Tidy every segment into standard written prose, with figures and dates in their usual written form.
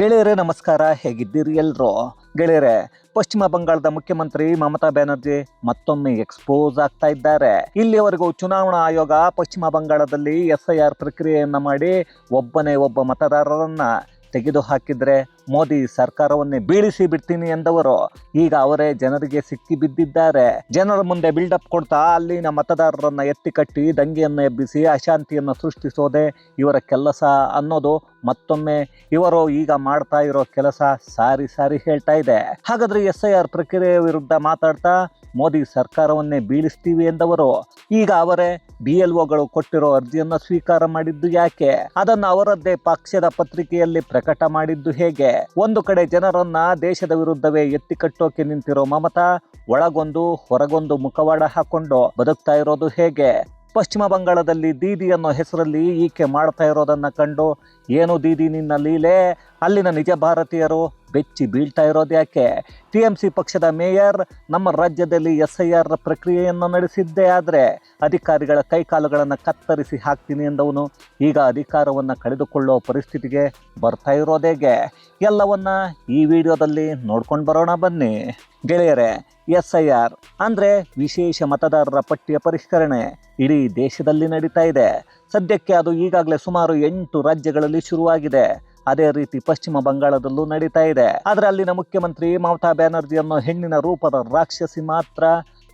ಗೆಳೆಯರೇ ನಮಸ್ಕಾರ, ಹೇಗಿದ್ದೀರಿ ಎಲ್ರು? ಗೆಳೆಯರೇ, ಪಶ್ಚಿಮ ಬಂಗಾಳದ ಮುಖ್ಯಮಂತ್ರಿ ಮಮತಾ ಬ್ಯಾನರ್ಜಿ ಮತ್ತೊಮ್ಮೆ ಎಕ್ಸ್ಪೋಸ್ ಆಗ್ತಾ ಇದ್ದಾರೆ. ಇಲ್ಲಿಯವರೆಗೂ ಚುನಾವಣಾ ಆಯೋಗ ಪಶ್ಚಿಮ ಬಂಗಾಳದಲ್ಲಿ SIR ಪ್ರಕ್ರಿಯೆಯನ್ನ ಮಾಡಿ ಒಬ್ಬನೇ ಒಬ್ಬ ಮತದಾರರನ್ನ ತೆಗೆದು ಹಾಕಿದ್ರೆ ಮೋದಿ ಸರ್ಕಾರವನ್ನೇ ಬೀಳಿಸಿ ಬಿಡ್ತೀನಿ ಎಂದವರು ಈಗ ಅವರೇ ಜನರಿಗೆ ಸಿಕ್ಕಿ ಬಿದ್ದಿದ್ದಾರೆ. ಜನರ ಮುಂದೆ ಬಿಲ್ಡಪ್ ಕೊಡ್ತಾ ಅಲ್ಲಿನ ಮತದಾರರನ್ನ ಎತ್ತಿ ಕಟ್ಟಿ ದಂಗೆಯನ್ನು ಎಬ್ಬಿಸಿ ಅಶಾಂತಿಯನ್ನು ಸೃಷ್ಟಿಸೋದೆ ಇವರ ಕೆಲಸ ಅನ್ನೋದು ಮತ್ತೊಮ್ಮೆ ಇವರು ಈಗ ಮಾಡ್ತಾ ಇರೋ ಕೆಲಸ ಸಾರಿ ಹೇಳ್ತಾ ಇದೆ. ಹಾಗಾದ್ರೆ SIR ಪ್ರಕ್ರಿಯೆ ವಿರುದ್ಧ ಮಾತಾಡ್ತಾ ಮೋದಿ ಸರ್ಕಾರವನ್ನೇ ಬೀಳಿಸ್ತೀವಿ ಎಂದವರು ಈಗ ಅವರೇ BLOಗಳು ಕೊಟ್ಟಿರೋ ಅರ್ಜಿಯನ್ನ ಸ್ವೀಕಾರ ಮಾಡಿದ್ದು ಯಾಕೆ? ಅದನ್ನು ಅವರದ್ದೇ ಪಕ್ಷದ ಪತ್ರಿಕೆಯಲ್ಲಿ ಪ್ರಕಟ ಮಾಡಿದ್ದು ಹೇಗೆ? ಒಂದು ಕಡೆ ಜನರನ್ನ ದೇಶದ ವಿರುದ್ಧವೇ ಎತ್ತಿ ಕಟ್ಟೋಕೆ ನಿಂತಿರೋ ಮಮತಾ ಒಳಗೊಂದು ಹೊರಗೊಂದು ಮುಖವಾಡ ಹಾಕೊಂಡು ಬದುಕ್ತಾ ಇರೋದು ಹೇಗೆ? ಪಶ್ಚಿಮ ಬಂಗಾಳದಲ್ಲಿ ದೀದಿ ಅನ್ನೋ ಹೆಸರಲ್ಲಿ ಈಕೆ ಮಾಡ್ತಾ ಇರೋದನ್ನ ಕಂಡು ಏನು ದೀದಿ ನಿನ್ನ ಲೀಲೆ, ಅಲ್ಲಿನ ನಿಜ ಭಾರತೀಯರು ಬೆಚ್ಚಿ ಬೀಳ್ತಾ ಇರೋದು ಯಾಕೆ? TMC ಪಕ್ಷದ ಮೇಯರ್ ನಮ್ಮ ರಾಜ್ಯದಲ್ಲಿ SIR ಪ್ರಕ್ರಿಯೆಯನ್ನು ನಡೆಸಿದ್ದೇ ಆದರೆ ಅಧಿಕಾರಿಗಳ ಕೈಕಾಲುಗಳನ್ನು ಕತ್ತರಿಸಿ ಹಾಕ್ತೀನಿ ಎಂದವನು ಈಗ ಅಧಿಕಾರವನ್ನು ಕಳೆದುಕೊಳ್ಳೋ ಪರಿಸ್ಥಿತಿಗೆ ಬರ್ತಾ ಇರೋದೇಗೆ? ಎಲ್ಲವನ್ನ ಈ ವಿಡಿಯೋದಲ್ಲಿ ನೋಡ್ಕೊಂಡು ಬರೋಣ ಬನ್ನಿ. ಗೆಳೆಯರೇ, SIR ಅಂದರೆ ವಿಶೇಷ ಮತದಾರರ ಪಟ್ಟಿಯ ಪರಿಷ್ಕರಣೆ ಇಡೀ ದೇಶದಲ್ಲಿ ನಡೀತಾ ಇದೆ. ಸದ್ಯಕ್ಕೆ ಅದು ಈಗಾಗಲೇ ಸುಮಾರು 8 ರಾಜ್ಯಗಳಲ್ಲಿ ಶುರುವಾಗಿದೆ. ಅದೇ ರೀತಿ ಪಶ್ಚಿಮ ಬಂಗಾಳದಲ್ಲೂ ನಡೀತಾ ಇದೆ. ಆದರೆ ಅಲ್ಲಿನ ಮುಖ್ಯಮಂತ್ರಿ ಮಮತಾ ಬ್ಯಾನರ್ಜಿ ಅನ್ನೋ ಹೆಣ್ಣಿನ ರೂಪದ ರಾಕ್ಷಸಿ ಮಾತ್ರ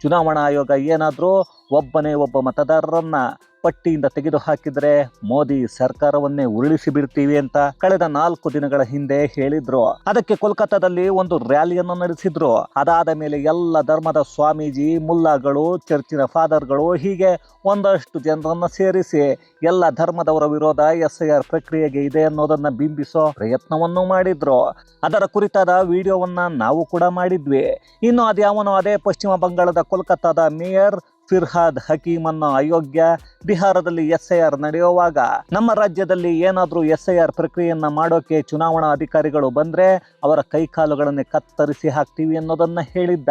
ಚುನಾವಣಾ ಆಯೋಗ ಏನಾದರೂ ಒಬ್ಬನೇ ಒಬ್ಬ ಮತದಾರರನ್ನ ಪಟ್ಟಿಯಿಂದ ತೆಗೆದು ಹಾಕಿದ್ರೆ ಮೋದಿ ಸರ್ಕಾರವನ್ನೇ ಉರುಳಿಸಿ ಬಿಡ್ತೀವಿ ಅಂತ ಕಳೆದ 4 ದಿನಗಳ ಹಿಂದೆ ಹೇಳಿದ್ರು. ಅದಕ್ಕೆ ಕೋಲ್ಕತ್ತಾದಲ್ಲಿ ಒಂದು ರ್ಯಾಲಿಯನ್ನು ನಡೆಸಿದ್ರು. ಅದಾದ ಮೇಲೆ ಎಲ್ಲ ಧರ್ಮದ ಸ್ವಾಮೀಜಿ, ಮುಲ್ಲಾಗಳು, ಚರ್ಚಿನ ಫಾದರ್ಗಳು ಹೀಗೆ ಒಂದಷ್ಟು ಜನರನ್ನ ಸೇರಿಸಿ ಎಲ್ಲ ಧರ್ಮದವರ ವಿರೋಧ SIR ಪ್ರಕ್ರಿಯೆಗೆ ಇದೆ ಅನ್ನೋದನ್ನ ಬಿಂಬಿಸೋ ಪ್ರಯತ್ನವನ್ನು ಮಾಡಿದ್ರು. ಅದರ ಕುರಿತಾದ ವಿಡಿಯೋವನ್ನ ನಾವು ಕೂಡ ಮಾಡಿದ್ವಿ. ಇನ್ನು ಅದ್ಯಾವನೋ ಅದೇ ಪಶ್ಚಿಮ ಬಂಗಾಳದ ಕೋಲ್ಕತ್ತಾದ ಮೇಯರ್ ಫಿರ್ಹಾದ್ ಹಕೀಮ್ ಅನ್ನೋ ಅಯೋಗ್ಯ ಬಿಹಾರದಲ್ಲಿ SIR ನಡೆಯುವಾಗ ನಮ್ಮ ರಾಜ್ಯದಲ್ಲಿ ಏನಾದರೂ SIR ಪ್ರಕ್ರಿಯೆಯನ್ನ ಮಾಡೋಕೆ ಚುನಾವಣಾ ಅಧಿಕಾರಿಗಳು ಬಂದ್ರೆ ಅವರ ಕೈಕಾಲುಗಳನ್ನೇ ಕತ್ತರಿಸಿ ಹಾಕ್ತೀವಿ ಅನ್ನೋದನ್ನ ಹೇಳಿದ್ದ.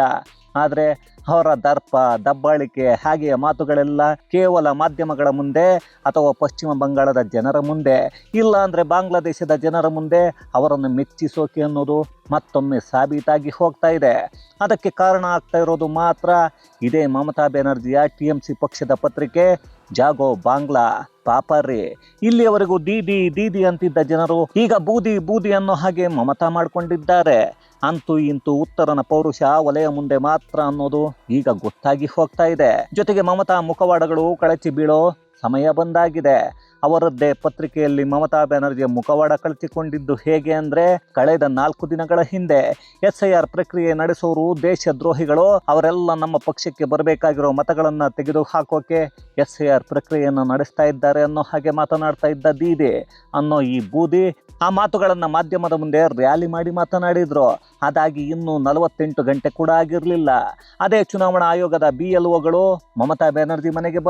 ಆದರೆ ಅವರ ದರ್ಪ, ದಬ್ಬಾಳಿಕೆ ಹಾಗೆಯೇ ಮಾತುಗಳೆಲ್ಲ ಕೇವಲ ಮಾಧ್ಯಮಗಳ ಮುಂದೆ ಅಥವಾ ಪಶ್ಚಿಮ ಬಂಗಾಳದ ಜನರ ಮುಂದೆ, ಇಲ್ಲ ಅಂದರೆ ಬಾಂಗ್ಲಾದೇಶದ ಜನರ ಮುಂದೆ ಅವರನ್ನು ಮೆಚ್ಚಿಸೋಕೆ ಅನ್ನೋದು ಮತ್ತೊಮ್ಮೆ ಸಾಬೀತಾಗಿ ಹೋಗ್ತಾ ಇದೆ. ಅದಕ್ಕೆ ಕಾರಣ ಆಗ್ತಾ ಇರೋದು ಮಾತ್ರ ಇದೇ ಮಮತಾ ಬ್ಯಾನರ್ಜಿಯ TMC ಪಕ್ಷದ ಪತ್ರಿಕೆ ಜಾಗೋ ಬಾಂಗ್ಲಾ. ಪಾಪರ್ರಿ, ಇಲ್ಲಿಯವರೆಗೂ ದೀದಿ ಅಂತಿದ್ದ ಜನರು ಈಗ ಬೂದಿ ಅನ್ನೋ ಹಾಗೆ ಮಮತಾ ಮಾಡಿಕೊಂಡಿದ್ದಾರೆ. ಅಂತೂ ಇಂತೂ ಉತ್ತರನ ಪೌರುಷ ವಲಯ ಮುಂದೆ ಮಾತ್ರ ಅನ್ನೋದು ಈಗ ಗೊತ್ತಾಗಿ ಹೋಗ್ತಾ ಇದೆ. ಜೊತೆಗೆ ಮಮತಾ ಮುಖವಾಡಗಳು ಕಳಚಿ ಬೀಳೋ ಸಮಯ ಬಂದಾಗಿದೆ. ಅವರದ್ದೇ ಪತ್ರಿಕೆಯಲ್ಲಿ ಮಮತಾ ಬ್ಯಾನರ್ಜಿಯ ಮುಖವಾಡ ಕಳಚಿಕೊಂಡಿದ್ದು ಹೇಗೆ ಅಂದ್ರೆ, ಕಳೆದ 4 ದಿನಗಳ ಹಿಂದೆ SIR ಪ್ರಕ್ರಿಯೆ ನಡೆಸೋರು ದೇಶದ್ರೋಹಿಗಳು, ಅವರೆಲ್ಲ ನಮ್ಮ ಪಕ್ಷಕ್ಕೆ ಬರಬೇಕಾಗಿರೋ ಮತಗಳನ್ನ ತೆಗೆದು ಹಾಕೋಕೆ SIR ಪ್ರಕ್ರಿಯೆಯನ್ನು ನಡೆಸ್ತಾ ಇದ್ದಾರೆ ಅನ್ನೋ ಹಾಗೆ ಮಾತನಾಡ್ತಾ ಇದ್ದ ದೀದಿ ಅನ್ನೋ ಈ ಬೂದಿ ಆ ಮಾತುಗಳನ್ನ ಮಾಧ್ಯಮದ ಮುಂದೆ ರ್ಯಾಲಿ ಮಾಡಿ ಮಾತನಾಡಿದ್ರು. ಅದಾಗಿ ಇನ್ನೂ 48 ಗಂಟೆ ಕೂಡ ಆಗಿರಲಿಲ್ಲ. ಅದೇ ಚುನಾವಣಾ ಆಯೋಗದ BLOಗಳು ಮಮತಾ ಬ್ಯಾನರ್ಜಿ ಮನೆಗೆ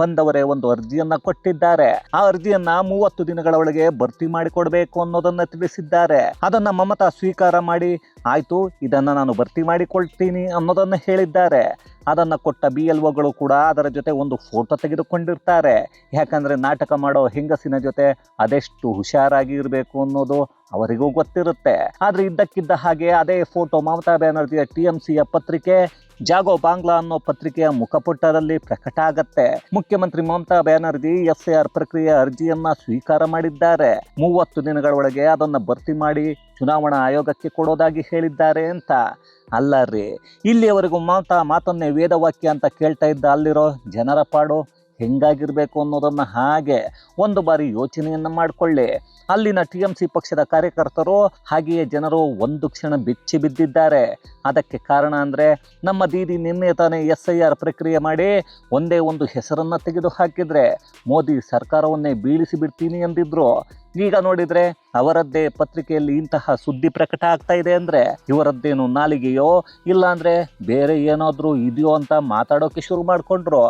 ಬಂದವರೇ ಒಂದು ಅರ್ಜಿಯನ್ನ ಕೊಟ್ಟಿದ್ದಾರೆ. ಆ ಅರ್ಜಿಯನ್ನ 30 ದಿನಗಳ ಒಳಗೆ ಭರ್ತಿ ಮಾಡಿಕೊಡ್ಬೇಕು ಅನ್ನೋದನ್ನ ತಿಳಿಸಿದ್ದಾರೆ. ಅದನ್ನ ಮಮತಾ ಸ್ವೀಕಾರ ಮಾಡಿ ಆಯ್ತು, ಇದನ್ನ ನಾನು ಭರ್ತಿ ಮಾಡಿಕೊಳ್ತೀನಿ ಅನ್ನೋದನ್ನ ಹೇಳಿದ್ದಾರೆ. ಅದನ್ನ ಕೊಟ್ಟ BLOಗಳು ಕೂಡ ಅದರ ಜೊತೆ ಒಂದು ಫೋಟೋ ತೆಗೆದುಕೊಂಡಿರ್ತಾರೆ. ಯಾಕಂದ್ರೆ ನಾಟಕ ಮಾಡೋ ಹೆಂಗಸಿನ ಜೊತೆ ಅದೆಷ್ಟು ಹುಷಾರಾಗಿ ಇರಬೇಕು ಅನ್ನೋದು ಅವರಿಗೂ ಗೊತ್ತಿರುತ್ತೆ. ಆದ್ರೆ ಇದ್ದಕ್ಕಿದ್ದ ಹಾಗೆ ಅದೇ ಫೋಟೋ ಮಮತಾ ಬ್ಯಾನರ್ಜಿಯ TMCಯ ಪತ್ರಿಕೆ ಜಾಗೋ ಬಾಂಗ್ಲಾ ಅನ್ನೋ ಪತ್ರಿಕೆಯ ಮುಖಪುಟದಲ್ಲಿ ಪ್ರಕಟ ಆಗತ್ತೆ. ಮುಖ್ಯಮಂತ್ರಿ ಮಮತಾ ಬ್ಯಾನರ್ಜಿ SIR ಪ್ರಕ್ರಿಯೆ ಅರ್ಜಿಯನ್ನ ಸ್ವೀಕಾರ ಮಾಡಿದ್ದಾರೆ. 30 ದಿನಗಳ ಒಳಗೆ ಅದನ್ನ ಭರ್ತಿ ಮಾಡಿ ಚುನಾವಣಾ ಆಯೋಗಕ್ಕೆ ಕೊಡೋದಾಗಿ ಹೇಳಿದ್ದಾರೆ ಅಂತ. ಅಲ್ಲ ರೀ, ಇಲ್ಲಿಯವರೆಗೂ ಮಮತಾ ಮಾತನ್ನೇ ವೇದವಾಕ್ಯ ಅಂತ ಕೇಳ್ತಾ ಇದ್ದ ಅಲ್ಲಿರೋ ಜನರ ಪಾಡು ಹೆಂಗಾಗಿರ್ಬೇಕು ಅನ್ನೋದನ್ನ ಹಾಗೆ ಒಂದು ಬಾರಿ ಯೋಚನೆಯನ್ನ ಮಾಡಿಕೊಳ್ಳಿ. ಅಲ್ಲಿನ TMC ಪಕ್ಷದ ಕಾರ್ಯಕರ್ತರು ಹಾಗೆಯೇ ಜನರು ಒಂದು ಕ್ಷಣ ಬೆಚ್ಚಿ ಬಿದ್ದಿದ್ದಾರೆ. ಅದಕ್ಕೆ ಕಾರಣ ಅಂದರೆ, ನಮ್ಮ ದೀದಿ ನಿನ್ನೆ ತಾನೇ SIR ಪ್ರಕ್ರಿಯೆ ಮಾಡಿ ಒಂದೇ ಒಂದು ಹೆಸರನ್ನ ತೆಗೆದು ಹಾಕಿದ್ರೆ ಮೋದಿ ಸರ್ಕಾರವನ್ನೇ ಬೀಳಿಸಿ ಬಿಡ್ತೀನಿ ಎಂದಿದ್ರು. ಈಗ ನೋಡಿದ್ರೆ ಅವರದ್ದೇ ಪತ್ರಿಕೆಯಲ್ಲಿ ಇಂತಹ ಸುದ್ದಿ ಪ್ರಕಟ ಆಗ್ತಾ ಇದೆ ಅಂದ್ರೆ ಇವರದ್ದೇನು ನಾಲಿಗೆಯೋ ಇಲ್ಲ ಅಂದ್ರೆ ಬೇರೆ ಏನಾದ್ರೂ ಇದೆಯೋ ಅಂತ ಮಾತಾಡೋಕೆ ಶುರು ಮಾಡಿಕೊಂಡ್ರು.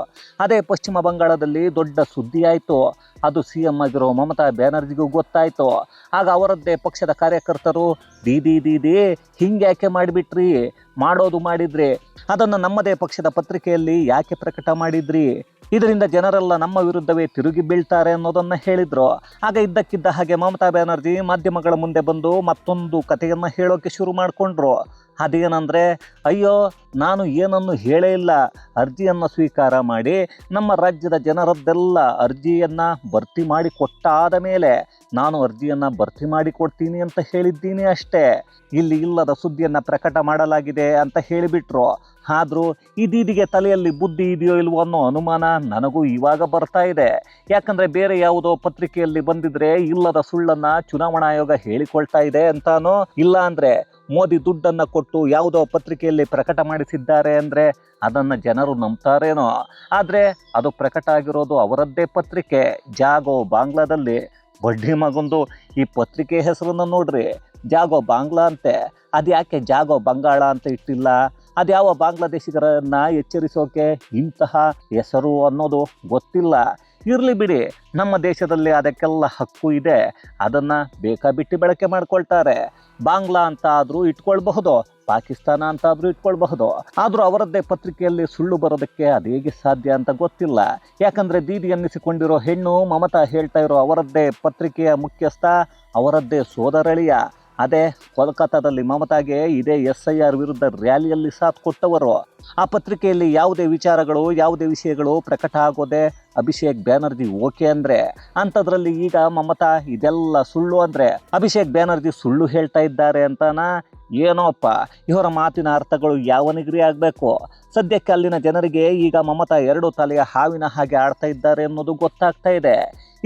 ಅದೇ ಪಶ್ಚಿಮ ಬಂಗಾಳದಲ್ಲಿ ದೊಡ್ಡ ಸುದ್ದಿ ಆಯ್ತು. ಅದು CM ಆಗಿರೋ ಮಮತಾ ಬ್ಯಾನರ್ಜಿಗೂ ಗೊತ್ತಾಯ್ತು. ಆಗ ಅವರದ್ದೇ ಪಕ್ಷದ ಕಾರ್ಯಕರ್ತರು ದೀದಿ ಹಿಂಗ್ಯಾಕೆ ಮಾಡಿಬಿಟ್ರಿ, ಮಾಡೋದು ಮಾಡಿದ್ರಿ, ಅದನ್ನು ನಮ್ಮದೇ ಪಕ್ಷದ ಪತ್ರಿಕೆಯಲ್ಲಿ ಯಾಕೆ ಪ್ರಕಟ ಮಾಡಿದ್ರಿ, ಇದರಿಂದ ಜನರೆಲ್ಲ ನಮ್ಮ ವಿರುದ್ಧವೇ ತಿರುಗಿ ಬೀಳ್ತಾರೆ ಅನ್ನೋದನ್ನ ಹೇಳಿದ್ರು. ಆಗ ಇದ್ದಕ್ಕಿದ್ದ ಹಾಗೆ ಮಮತಾ ಬ್ಯಾನರ್ಜಿ ಮಾಧ್ಯಮಗಳ ಮುಂದೆ ಬಂದು ಮತ್ತೊಂದು ಕಥೆಯನ್ನ ಹೇಳೋಕೆ ಶುರು ಮಾಡಿಕೊಂಡ್ರು. ಅದೇನಂದ್ರೆ, ಅಯ್ಯೋ ನಾನು ಏನನ್ನು ಹೇಳೇ ಇಲ್ಲ, ಅರ್ಜಿಯನ್ನು ಸ್ವೀಕಾರ ಮಾಡಿ ನಮ್ಮ ರಾಜ್ಯದ ಜನರದ್ದೆಲ್ಲ ಅರ್ಜಿಯನ್ನ ಭರ್ತಿ ಮಾಡಿ ಕೊಟ್ಟಾದ ಮೇಲೆ ನಾನು ಅರ್ಜಿಯನ್ನ ಭರ್ತಿ ಮಾಡಿ ಕೊಡ್ತೀನಿ ಅಂತ ಹೇಳಿದ್ದೀನಿ ಅಷ್ಟೇ. ಇಲ್ಲಿ ಇಲ್ಲದ ಸುದ್ದಿಯನ್ನ ಪ್ರಕಟ ಮಾಡಲಾಗಿದೆ ಅಂತ ಹೇಳಿಬಿಟ್ರು. ಆದರೂ ಇದೀದಿಗೆ ತಲೆಯಲ್ಲಿ ಬುದ್ಧಿ ಇದೆಯೋ ಇಲ್ವೋ ಅನ್ನೋ ಅನುಮಾನ ನನಗೂ ಇವಾಗ ಬರ್ತಾ ಇದೆ. ಯಾಕಂದ್ರೆ ಬೇರೆ ಯಾವುದೋ ಪತ್ರಿಕೆಯಲ್ಲಿ ಬಂದಿದ್ರೆ ಇಲ್ಲದ ಸುಳ್ಳನ್ನ ಚುನಾವಣಾ ಆಯೋಗ ಹೇಳಿಕೊಳ್ತಾ ಇದೆ ಅಂತಾನೋ, ಇಲ್ಲ ಅಂದ್ರೆ ಮೋದಿ ದುಡ್ಡನ್ನ ಕೊಟ್ಟು ಯಾವುದೋ ಪತ್ರಿಕೆಯಲ್ಲಿ ಪ್ರಕಟ ಮಾಡಿಸಿದ್ದಾರೆ ಅಂದ್ರೆ ಅದನ್ನ ಜನರು ನಂಬ್ತಾರೇನೋ. ಆದ್ರೆ ಅದು ಪ್ರಕಟ ಆಗಿರೋದು ಅವರದ್ದೇ ಪತ್ರಿಕೆ, ಜಾಗೋ ಬಾಂಗ್ಲಾದಲ್ಲಿ. ಬಡ್ಡಿ ಮಗೊಂದು ಈ ಪತ್ರಿಕೆ ಹೆಸರನ್ನ ನೋಡ್ರಿ, ಜಾಗೋ ಬಾಂಗ್ಲಾ ಅಂತೆ. ಅದ್ಯಾಕೆ ಜಾಗೋ ಬಂಗಾಳ ಅಂತ ಇಟ್ಟಿಲ್ಲ? ಅದ್ಯಾವ ಬಾಂಗ್ಲಾದೇಶಿಗರನ್ನ ಎಚ್ಚರಿಸೋಕೆ ಇಂತಹ ಹೆಸರು ಅನ್ನೋದು ಗೊತ್ತಿಲ್ಲ. ಇರಲಿ ಬಿಡಿ, ನಮ್ಮ ದೇಶದಲ್ಲಿ ಅದಕ್ಕೆಲ್ಲ ಹಕ್ಕು ಇದೆ, ಅದನ್ನ ಬೇಕಾಬಿಟ್ಟಿ ಬಳಕೆ ಮಾಡ್ಕೊಳ್ತಾರೆ. ಬಾಂಗ್ಲಾ ಅಂತ ಆದರೂ ಇಟ್ಕೊಳ್ಬಹುದು, ಪಾಕಿಸ್ತಾನ ಅಂತ ಆದರೂ ಇಟ್ಕೊಳ್ಬಹುದು. ಆದರೂ ಅವರದ್ದೇ ಪತ್ರಿಕೆಯಲ್ಲಿ ಸುಳ್ಳು ಬರೋದಕ್ಕೆ ಅದೇಗೆ ಸಾಧ್ಯ ಅಂತ ಗೊತ್ತಿಲ್ಲ. ಯಾಕಂದ್ರೆ ದೀದಿ ಅನ್ನಿಸಿಕೊಂಡಿರೋ ಹೆಣ್ಣು ಮಮತಾ ಹೇಳ್ತಾ ಇರೋ ಅವರದ್ದೇ ಪತ್ರಿಕೆಯ ಮುಖ್ಯಸ್ಥ ಅವರದ್ದೇ ಸೋದರಳಿಯ. ಅದೇ ಕೋಲ್ಕತ್ತಾದಲ್ಲಿ ಮಮತಾಗೆ ಇದೇ SIR ವಿರುದ್ಧ ರ್ಯಾಲಿಯಲ್ಲಿ ಸಾಥ್ ಕೊಟ್ಟವರು. ಆ ಪತ್ರಿಕೆಯಲ್ಲಿ ಯಾವುದೇ ವಿಚಾರಗಳು ಯಾವುದೇ ವಿಷಯಗಳು ಪ್ರಕಟ ಆಗೋದೆ ಅಭಿಷೇಕ್ ಬ್ಯಾನರ್ಜಿ ಓಕೆ ಅಂದ್ರೆ, ಅಂಥದ್ರಲ್ಲಿ ಈಗ ಮಮತಾ ಇದೆಲ್ಲ ಸುಳ್ಳು ಅಂದ್ರೆ ಅಭಿಷೇಕ್ ಬ್ಯಾನರ್ಜಿ ಸುಳ್ಳು ಹೇಳ್ತಾ ಇದ್ದಾರೆ ಅಂತಾನ? ಏನೋಪ್ಪ, ಇವರ ಮಾತಿನ ಅರ್ಥಗಳು ಯಾವನಿಗ್ರಿ ಆಗಬೇಕು. ಸದ್ಯಕ್ಕೆ ಅಲ್ಲಿನ ಜನರಿಗೆ ಈಗ ಮಮತಾ ಎರಡು ತಲೆಯ ಹಾವಿನ ಹಾಗೆ ಆಡ್ತಾ ಇದ್ದಾರೆ ಅನ್ನೋದು ಗೊತ್ತಾಗ್ತಾ ಇದೆ.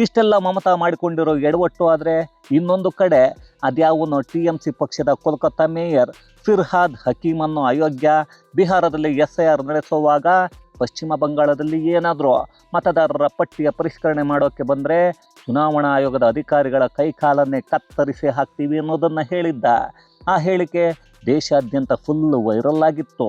ಇಷ್ಟೆಲ್ಲ ಮಮತಾ ಮಾಡಿಕೊಂಡಿರೋ ಎಡವಟ್ಟು ಆದರೆ ಇನ್ನೊಂದು ಕಡೆ ಅದ್ಯಾವನು TMC ಪಕ್ಷದ ಕೋಲ್ಕತ್ತಾ ಮೇಯರ್ ಫಿರ್ಹಾದ್ ಹಕೀಮ್ ಅನ್ನೋ ಅಯೋಗ್ಯ ಬಿಹಾರದಲ್ಲಿ SIR ನಡೆಸುವಾಗ ಪಶ್ಚಿಮ ಬಂಗಾಳದಲ್ಲಿ ಏನಾದರೂ ಮತದಾರರ ಪಟ್ಟಿಯ ಪರಿಷ್ಕರಣೆ ಮಾಡೋಕ್ಕೆ ಬಂದರೆ ಚುನಾವಣಾ ಆಯೋಗದ ಅಧಿಕಾರಿಗಳ ಕೈಕಾಲನ್ನೇ ಕತ್ತರಿಸಿ ಹಾಕ್ತೀವಿ ಅನ್ನೋದನ್ನು ಹೇಳಿದ್ದ. ಆ ಹೇಳಿಕೆ ದೇಶಾದ್ಯಂತ ಫುಲ್ ವೈರಲ್ ಆಗಿತ್ತು.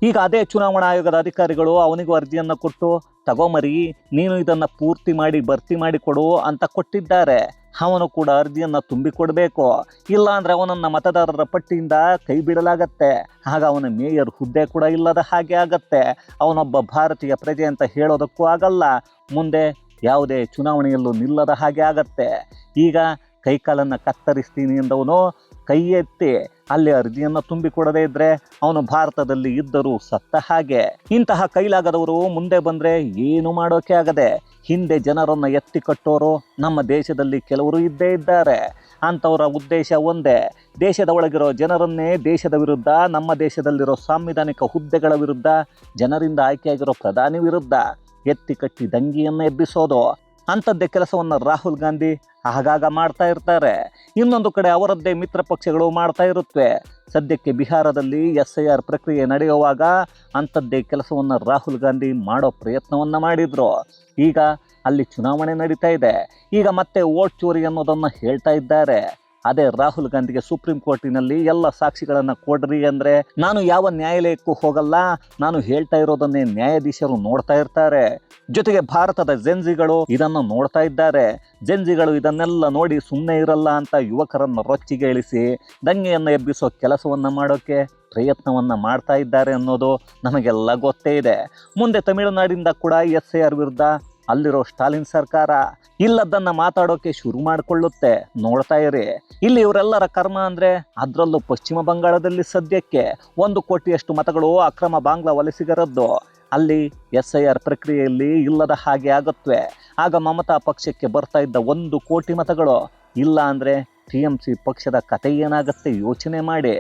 ಈಗ ಅದೇ ಚುನಾವಣಾ ಆಯೋಗದ ಅಧಿಕಾರಿಗಳು ಅವನಿಗೂ ಅರ್ಜಿಯನ್ನು ಕೊಟ್ಟು ತಗೋಮರಿ, ನೀನು ಇದನ್ನು ಪೂರ್ತಿ ಮಾಡಿ ಭರ್ತಿ ಮಾಡಿ ಕೊಡು ಅಂತ ಕೊಟ್ಟಿದ್ದಾರೆ. ಅವನು ಕೂಡ ಅರ್ಜಿಯನ್ನು ತುಂಬಿಕೊಡ್ಬೇಕು, ಇಲ್ಲ ಅಂದರೆ ಅವನನ್ನು ಮತದಾರರ ಪಟ್ಟಿಯಿಂದ ಕೈ ಬಿಡಲಾಗತ್ತೆ. ಆಗ ಅವನ ಮೇಯರ್ ಹುದ್ದೆ ಕೂಡ ಇಲ್ಲದ ಹಾಗೆ ಆಗತ್ತೆ. ಅವನೊಬ್ಬ ಭಾರತೀಯ ಪ್ರಜೆ ಅಂತ ಹೇಳೋದಕ್ಕೂ ಆಗಲ್ಲ. ಮುಂದೆ ಯಾವುದೇ ಚುನಾವಣೆಯಲ್ಲೂ ನಿಲ್ಲದ ಹಾಗೆ ಆಗತ್ತೆ. ಈಗ ಕೈಕಾಲನ್ನು ಕತ್ತರಿಸ್ತೀನಿ ಎಂದವನು ಕೈ ಎತ್ತಿ ಅಲ್ಲಿ ಅರ್ಜಿಯನ್ನು ತುಂಬಿಕೊಡದೇ ಇದ್ರೆ ಅವನು ಭಾರತದಲ್ಲಿ ಇದ್ದರೂ ಸತ್ತ ಹಾಗೆ. ಇಂತಹ ಕೈಲಾಗದವರು ಮುಂದೆ ಬಂದರೆ ಏನು ಮಾಡೋಕೆ ಆಗದೆ ಹಿಂದೆ ಜನರನ್ನು ಎತ್ತಿ ಕಟ್ಟೋರು ನಮ್ಮ ದೇಶದಲ್ಲಿ ಕೆಲವರು ಇದ್ದೇ ಇದ್ದಾರೆ. ಅಂಥವರ ಉದ್ದೇಶ ಒಂದೇ, ದೇಶದ ಒಳಗಿರೋ ಜನರನ್ನೇ ದೇಶದ ವಿರುದ್ಧ, ನಮ್ಮ ದೇಶದಲ್ಲಿರೋ ಸಾಂವಿಧಾನಿಕ ಹುದ್ದೆಗಳ ವಿರುದ್ಧ, ಜನರಿಂದ ಆಯ್ಕೆಯಾಗಿರೋ ಪ್ರಧಾನಿ ವಿರುದ್ಧ ಎತ್ತಿ ಕಟ್ಟಿ ದಂಗೆಯನ್ನು ಎಬ್ಬಿಸೋದು. ಅಂಥದ್ದೇ ಕೆಲಸವನ್ನು ರಾಹುಲ್ ಗಾಂಧಿ ಆಗಾಗ ಮಾಡ್ತಾ ಇರ್ತಾರೆ. ಇನ್ನೊಂದು ಕಡೆ ಅವರದ್ದೇ ಮಿತ್ರ ಪಕ್ಷಗಳು ಮಾಡ್ತಾ ಇರುತ್ತವೆ. ಸದ್ಯಕ್ಕೆ ಬಿಹಾರದಲ್ಲಿ SIR ಪ್ರಕ್ರಿಯೆ ನಡೆಯುವಾಗ ಅಂಥದ್ದೇ ಕೆಲಸವನ್ನು ರಾಹುಲ್ ಗಾಂಧಿ ಮಾಡೋ ಪ್ರಯತ್ನವನ್ನು ಮಾಡಿದ್ರು. ಈಗ ಅಲ್ಲಿ ಚುನಾವಣೆ ನಡೀತಾ ಇದೆ. ಈಗ ಮತ್ತೆ ವೋಟ್ ಚೋರಿ ಅನ್ನೋದನ್ನು ಹೇಳ್ತಾ ಇದ್ದಾರೆ. ಅದೇ ರಾಹುಲ್ ಗಾಂಧಿಗೆ ಸುಪ್ರೀಂ ಕೋರ್ಟಿನಲ್ಲಿ ಎಲ್ಲ ಸಾಕ್ಷಿಗಳನ್ನು ಕೊಡ್ರಿ ಅಂದರೆ ನಾನು ಯಾವ ನ್ಯಾಯಾಲಯಕ್ಕೂ ಹೋಗಲ್ಲ, ನಾನು ಹೇಳ್ತಾ ಇರೋದನ್ನೇ ನ್ಯಾಯಾಧೀಶರು ನೋಡ್ತಾ ಇರ್ತಾರೆ. ಜೊತೆಗೆ ಭಾರತದ ಜೆನ್ಜಿಗಳು ಇದನ್ನು ನೋಡ್ತಾ ಇದ್ದಾರೆ. ಜೆನ್ಜಿಗಳು ಇದನ್ನೆಲ್ಲ ನೋಡಿ ಸುಮ್ಮನೆ ಇರಲ್ಲ ಅಂತ ಯುವಕರನ್ನು ರೊಚ್ಚಿಗೆ ಇಳಿಸಿ ದಂಗೆಯನ್ನು ಎಬ್ಬಿಸೋ ಕೆಲಸವನ್ನು ಮಾಡೋಕ್ಕೆ ಪ್ರಯತ್ನವನ್ನು ಮಾಡ್ತಾ ಇದ್ದಾರೆ ಅನ್ನೋದು ನಮಗೆಲ್ಲ ಗೊತ್ತೇ ಇದೆ. ಮುಂದೆ ತಮಿಳುನಾಡಿಂದ ಕೂಡ SIR ವಿರುದ್ಧ ಅಲ್ಲಿರೋ ಸ್ಟಾಲಿನ್ ಸರ್ಕಾರ ಇಲ್ಲದನ್ನ ಮಾತಾಡೋಕೆ ಶುರು ಮಾಡಿಕೊಳ್ಳುತ್ತೆ. ನೋಡ್ತಾ ಇರಿ. ಇಲ್ಲಿ ಇವರೆಲ್ಲರ ಕರ್ಮ ಅಂದ್ರೆ ಅದರಲ್ಲೂ ಪಶ್ಚಿಮ ಬಂಗಾಳದಲ್ಲಿ ಸದ್ಯಕ್ಕೆ 1 ಕೋಟಿಯಷ್ಟು ಮತಗಳು ಅಕ್ರಮ ಬಾಂಗ್ಲಾ ವಲಸಿಗರದ್ದು. ಅಲ್ಲಿ SIR ಪ್ರಕ್ರಿಯೆಯಲ್ಲಿ ಇಲ್ಲದ ಹಾಗೆ ಆಗುತ್ತವೆ. ಆಗ ಮಮತಾ ಪಕ್ಷಕ್ಕೆ ಬರ್ತಾ ಇದ್ದ 1 ಕೋಟಿ ಮತಗಳು ಇಲ್ಲ ಅಂದರೆ TMC ಪಕ್ಷದ ಕತೆ ಏನಾಗುತ್ತೆ ಯೋಚನೆ ಮಾಡಿ.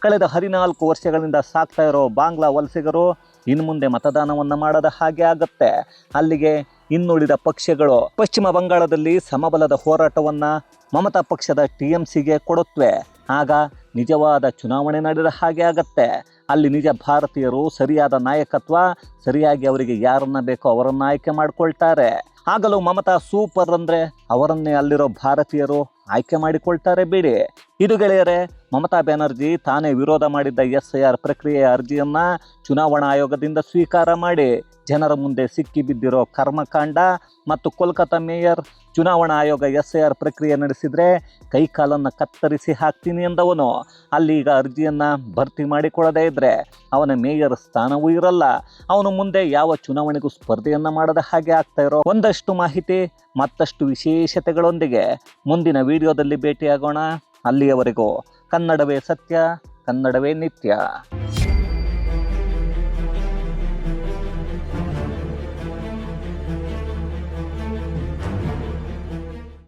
ಕಳೆದ 14 ವರ್ಷಗಳಿಂದ ಸಾಕ್ತಾ ಇರೋ ಬಾಂಗ್ಲಾ ವಲಸಿಗರು ಇನ್ನು ಮುಂದೆ ಮತದಾನವನ್ನು ಮಾಡದ ಹಾಗೆ ಆಗುತ್ತೆ. ಅಲ್ಲಿಗೆ ಇನ್ನುಳಿದ ಪಕ್ಷಗಳು ಪಶ್ಚಿಮ ಬಂಗಾಳದಲ್ಲಿ ಸಮಬಲದ ಹೋರಾಟವನ್ನು ಮಮತಾ ಪಕ್ಷದ TMCಗೆ ಕೊಡುತ್ತವೆ. ಆಗ ನಿಜವಾದ ಚುನಾವಣೆ ನಡೆದ ಹಾಗೆ ಆಗತ್ತೆ. ಅಲ್ಲಿ ನಿಜ ಭಾರತೀಯರು ಸರಿಯಾದ ನಾಯಕತ್ವ, ಸರಿಯಾಗಿ ಅವರಿಗೆ ಯಾರನ್ನ ಬೇಕೋ ಅವರನ್ನು ಆಯ್ಕೆ ಮಾಡ್ಕೊಳ್ತಾರೆ. ಆಗಲೂ ಮಮತಾ ಸೂಪರ್ ಅಂದರೆ ಅವರನ್ನೇ ಅಲ್ಲಿರೋ ಭಾರತೀಯರು ಆಯ್ಕೆ ಮಾಡಿಕೊಳ್ತಾರೆ ಬಿಡಿ. ಇದು ಗೆಳೆಯರೆ, ಮಮತಾ ಬ್ಯಾನರ್ಜಿ ತಾನೇ ವಿರೋಧ ಮಾಡಿದ್ದ SIR ಪ್ರಕ್ರಿಯೆಯ ಅರ್ಜಿಯನ್ನ ಚುನಾವಣಾ ಆಯೋಗದಿಂದ ಸ್ವೀಕಾರ ಮಾಡಿ ಜನರ ಮುಂದೆ ಸಿಕ್ಕಿ ಬಿದ್ದಿರೋ ಕರ್ಮಕಾಂಡ. ಮತ್ತು ಕೋಲ್ಕತ್ತಾ ಮೇಯರ್ ಚುನಾವಣಾ ಆಯೋಗ SIR ಪ್ರಕ್ರಿಯೆ ನಡೆಸಿದ್ರೆ ಕೈಕಾಲನ್ನು ಕತ್ತರಿಸಿ ಹಾಕ್ತೀನಿ ಎಂದವನು ಅಲ್ಲಿ ಈಗ ಅರ್ಜಿಯನ್ನ ಭರ್ತಿ ಮಾಡಿಕೊಡದೇ ಇದ್ರೆ ಅವನ ಮೇಯರ್ ಸ್ಥಾನವೂ ಇರಲ್ಲ. ಅವನು ಮುಂದೆ ಯಾವ ಚುನಾವಣೆಗೂ ಸ್ಪರ್ಧೆಯನ್ನ ಮಾಡದ ಹಾಗೆ ಆಗ್ತಾ ಇರೋ ಒಂದಷ್ಟು ಮಾಹಿತಿ ಮತ್ತಷ್ಟು ವಿಶೇಷತೆಗಳೊಂದಿಗೆ ಮುಂದಿನ ವಿಡಿಯೋದಲ್ಲಿ ಭೇಟಿಯಾಗೋಣ. ಅಲ್ಲಿಯವರೆಗೂ ಕನ್ನಡವೇ ಸತ್ಯ, ಕನ್ನಡವೇ ನಿತ್ಯ.